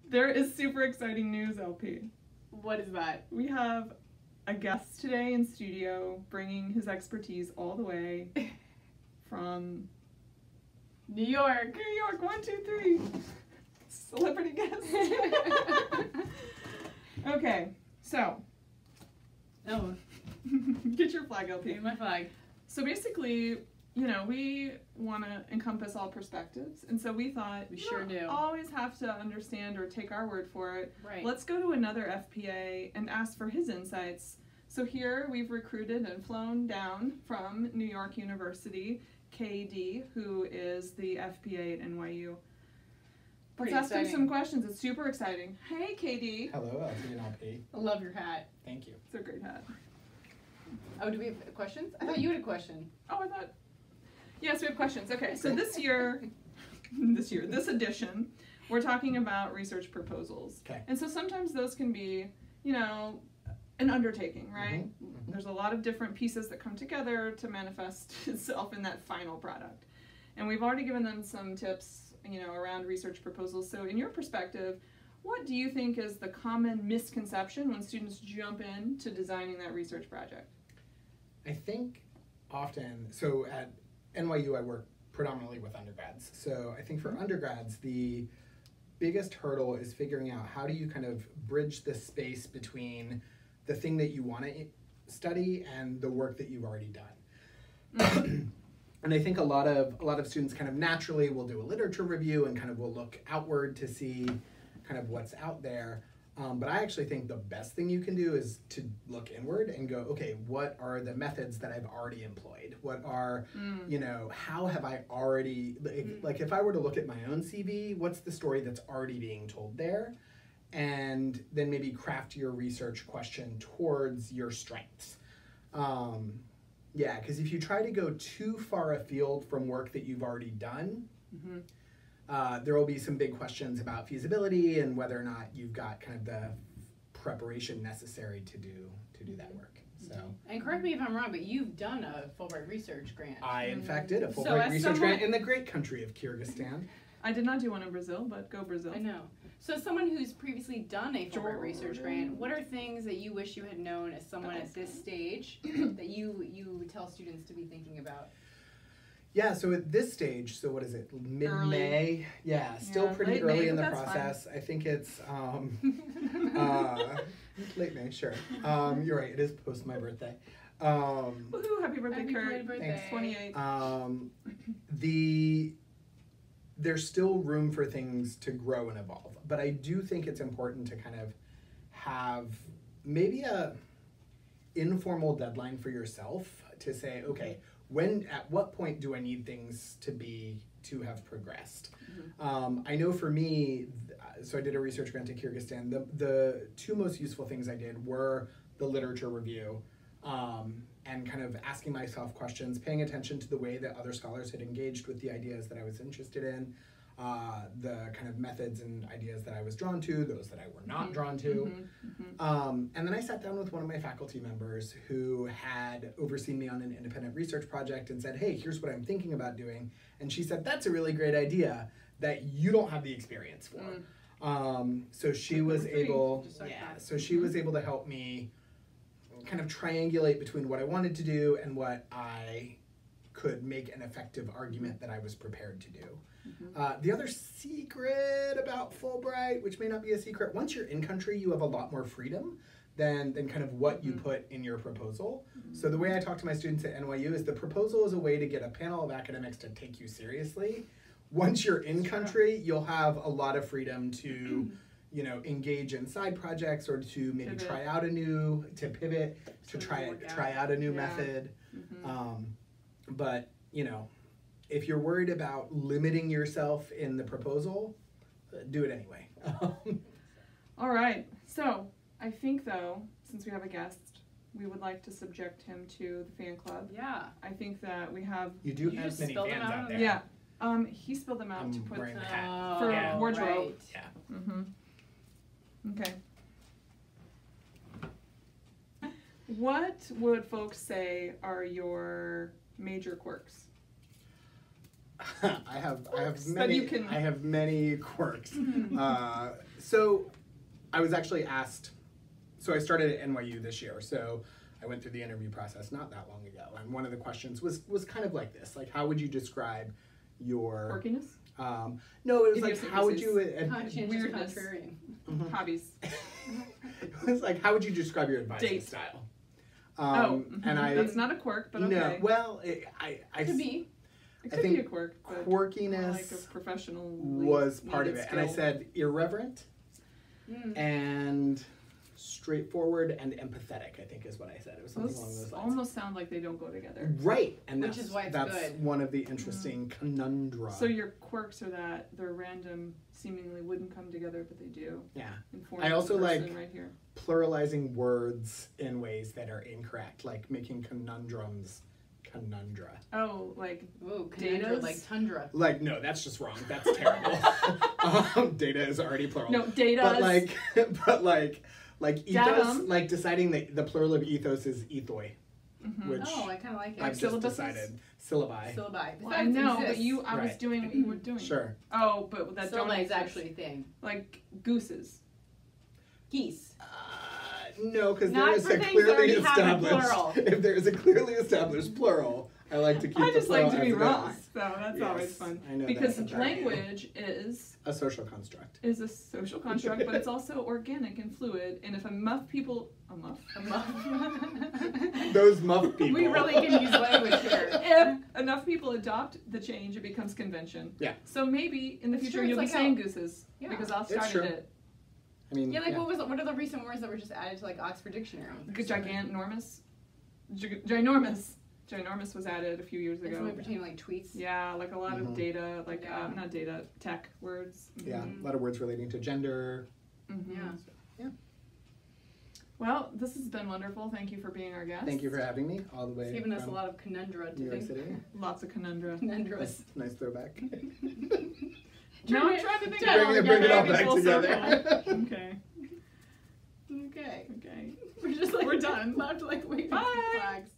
There is super exciting news, LP. What is that? We have a guest today in studio bringing his expertise all the way from New York. New York, 1, 2, 3. Celebrity guest. Okay, so. Oh. Get your flag, LP. Here's my flag. So basically, you know, we want to encompass all perspectives, and so we thought we sure do. Always have to understand or take our word for it. Right. Let's go to another FPA and ask for his insights. So here we've recruited and flown down from New York University, KD, who is the FPA at NYU. Let's ask him some questions. It's super exciting. Hey, KD. Hello, LP and LP. I love your hat. Thank you. It's a great hat. Oh, do we have questions? I thought you had a question. Oh, I thought. Yes, we have questions. Okay, so this this edition, we're talking about research proposals. Okay. And so sometimes those can be, you know, an undertaking, right? Mm-hmm. Mm-hmm. There's a lot of different pieces that come together to manifest itself in that final product. And we've already given them some tips, you know, around research proposals. So in your perspective, what do you think is the common misconception when students jump into designing that research project? I think often, so at NYU I work predominantly with undergrads. So I think for undergrads, the biggest hurdle is figuring out how do you kind of bridge the space between the thing that you want to study and the work that you've already done. And I think a lot of students kind of naturally will do a literature review and kind of will look outward to see kind of what's out there. But I actually think the best thing you can do is to look inward and go, okay, what are the methods that I've already employed? What are, you know, how have I already, like if I were to look at my own CV, what's the story that's already being told there? And then maybe craft your research question towards your strengths. Yeah, because if you try to go too far afield from work that you've already done, there will be some big questions about feasibility and whether or not you've got kind of the preparation necessary to do that work. So, and correct me if I'm wrong, but you've done a Fulbright research grant. I in fact did a Fulbright research grant in the great country of Kyrgyzstan. I did not do one in Brazil, but go Brazil. I know. So as someone who's previously done a Fulbright research grant, what are things that you wish you had known as someone at this stage that you tell students to be thinking about? Yeah, so at this stage, so what is it, mid-May? Yeah, still pretty early in the process. Fine. I think it's late May, sure. You're right, it is post my birthday. Woohoo, happy birthday, Kurt. Thanks. 28. There's still room for things to grow and evolve, but I do think it's important to kind of have maybe a informal deadline for yourself to say, okay, at what point do I need things to have progressed? I know for me, so I did a research grant to Kyrgyzstan. The two most useful things I did were the literature review and kind of asking myself questions, paying attention to the way that other scholars had engaged with the ideas that I was interested in, the kind of methods and ideas that I was drawn to, those that I were not drawn to. And then I sat down with one of my faculty members who had overseen me on an independent research project and said, hey, here's what I'm thinking about doing. And she said, that's a really great idea that you don't have the experience for. So she was able, to help me kind of triangulate between what I wanted to do and what I could make an effective argument that I was prepared to do. The other secret about Fulbright, which may not be a secret, once you're in country, you have a lot more freedom than kind of what you put in your proposal. So the way I talk to my students at NYU is the proposal is a way to get a panel of academics to take you seriously. Once you're in country, you'll have a lot of freedom to you know, engage in side projects or to maybe try out a new, to pivot, to try out a new method. But, you know, if you're worried about limiting yourself in the proposal, do it anyway. All right. So I think, though, since we have a guest, we would like to subject him to the fan club. Yeah. I think that we have... You do have many fans out there. Yeah. He spilled them out to put for wardrobe. Right. Yeah. Okay. What would folks say are your major quirks? I have Quirks that many. you can- I have many quirks. So I was actually asked. So I started at NYU this year. So I went through the interview process not that long ago, and one of the questions was kind of like this: like, how would you describe your Quirkiness? No, it was like, how would you Weirdness. Contrarian. Hobbies. It was like, how would you describe your advising Date. style? And that's not a quirk, but okay. No, well, I Could be. It I could think be a quirk, but quirkiness like a professional was part of it, and I said irreverent and straightforward and empathetic, I think is what I said. It was something along those lines. Almost sound like they don't go together. Right, and Which is why it's that's good. one of the interesting conundra. So your quirks are that they're random, seemingly wouldn't come together, but they do. Yeah. Inform I also the person like right here. pluralizing words in ways that are incorrect, like making conundrums conundra. Oh, like Ooh, conundra, Datas? like tundra. Like, no, that's just wrong. That's terrible. Data is already plural. no data. But like ethos, Datum. like deciding that the plural of ethos is ethoi, which Oh, I kind of like it. I've just syllabuses? decided. Syllabi. Syllabi. Well, I know, but Exists. I was Right. doing what you were doing. Sure. Oh, but that don't Syllabi is exist. actually a thing. Like gooses. Geese. No, because there Not is for a things clearly already have a established. plural. If there is a clearly established plural, I like to keep I the just plural like to be as it wrong, is. so that's Yes, always fun. I know Because that. language is A social construct. a social construct, but it's also organic and fluid. And if a muff, Those muff people. We really can use language here. if enough people adopt the change, it becomes convention. Yeah. So maybe in the It's future true, you'll it's be like saying how- gooses Yeah. because I It's started true. it. I mean, Yeah, like what are the recent words that were just added to like Oxford Dictionary? Gigantormous. Ginormous. Ginormous was added a few years It's ago. only pertaining to like tweets. Yeah, like a lot of Mhm. data, like Yeah. not data, tech words. Yeah, Mhm. a lot of words relating to gender. Mhm. Yeah. Yeah. Well, this has been wonderful. Thank you for being our guest. Thank you for having me all the way It's given us a from lot of conundra to New York think. City. Lots of conundra. Conundrous. Nice throwback. No, I'm trying to think Bring it all Maybe back full together. circle. Okay. Okay. Okay. We're just like We're done. Left like waving Bye. flags.